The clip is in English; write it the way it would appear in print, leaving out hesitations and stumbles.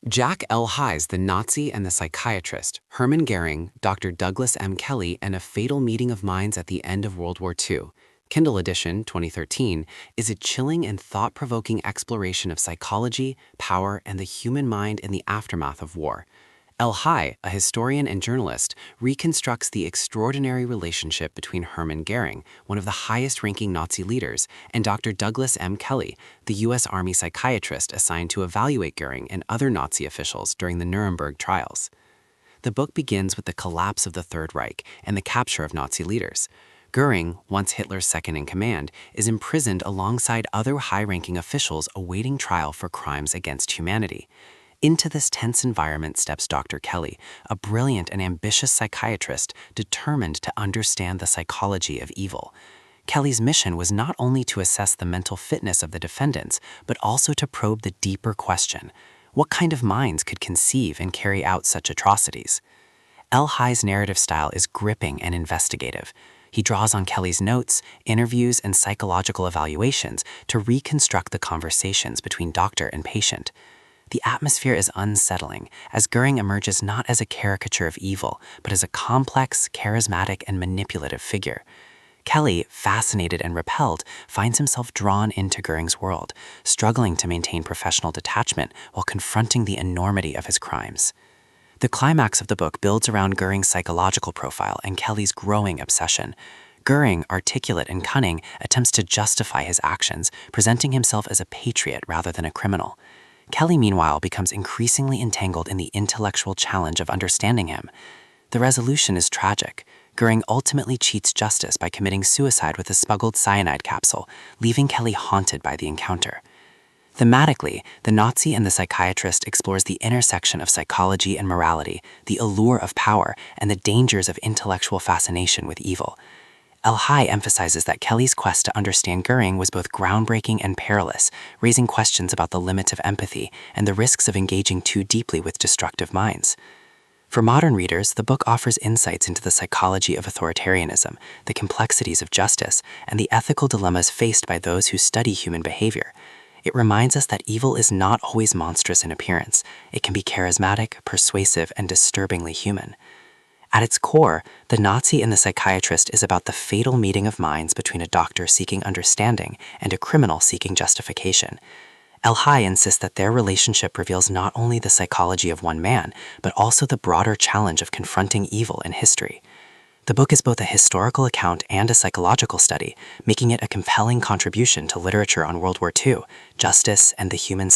Jack L. High's The Nazi and the Psychiatrist, Hermann Göring, Dr. Douglas M. Kelley, and a Fatal Meeting of Minds at the End of World War II, Kindle edition 2013, is a chilling and thought-provoking exploration of psychology, power, and the human mind in the aftermath of war. L. High, a historian and journalist, reconstructs the extraordinary relationship between Hermann Göring, one of the highest-ranking Nazi leaders, and Dr. Douglas M. Kelley, the U.S. Army psychiatrist assigned to evaluate Göring and other Nazi officials during the Nuremberg Trials. The book begins with the collapse of the Third Reich and the capture of Nazi leaders. Göring, once Hitler's second-in-command, is imprisoned alongside other high-ranking officials awaiting trial for crimes against humanity. Into this tense environment steps Dr. Kelley, a brilliant and ambitious psychiatrist determined to understand the psychology of evil. Kelley's mission was not only to assess the mental fitness of the defendants, but also to probe the deeper question: what kind of minds could conceive and carry out such atrocities? L. High's narrative style is gripping and investigative. He draws on Kelley's notes, interviews, and psychological evaluations to reconstruct the conversations between doctor and patient. The atmosphere is unsettling, as Göring emerges not as a caricature of evil, but as a complex, charismatic, and manipulative figure. Kelley, fascinated and repelled, finds himself drawn into Göring's world, struggling to maintain professional detachment while confronting the enormity of his crimes. The climax of the book builds around Göring's psychological profile and Kelley's growing obsession. Göring, articulate and cunning, attempts to justify his actions, presenting himself as a patriot rather than a criminal. Kelley, meanwhile, becomes increasingly entangled in the intellectual challenge of understanding him. The resolution is tragic. Göring ultimately cheats justice by committing suicide with a smuggled cyanide capsule, leaving Kelley haunted by the encounter. Thematically, The Nazi and the Psychiatrist explores the intersection of psychology and morality, the allure of power, and the dangers of intellectual fascination with evil. L. High emphasizes that Kelley's quest to understand Göring was both groundbreaking and perilous, raising questions about the limits of empathy and the risks of engaging too deeply with destructive minds. For modern readers, the book offers insights into the psychology of authoritarianism, the complexities of justice, and the ethical dilemmas faced by those who study human behavior. It reminds us that evil is not always monstrous in appearance. It can be charismatic, persuasive, and disturbingly human. At its core, The Nazi and the Psychiatrist is about the fatal meeting of minds between a doctor seeking understanding and a criminal seeking justification. L. High insists that their relationship reveals not only the psychology of one man, but also the broader challenge of confronting evil in history. The book is both a historical account and a psychological study, making it a compelling contribution to literature on World War II, justice, and the human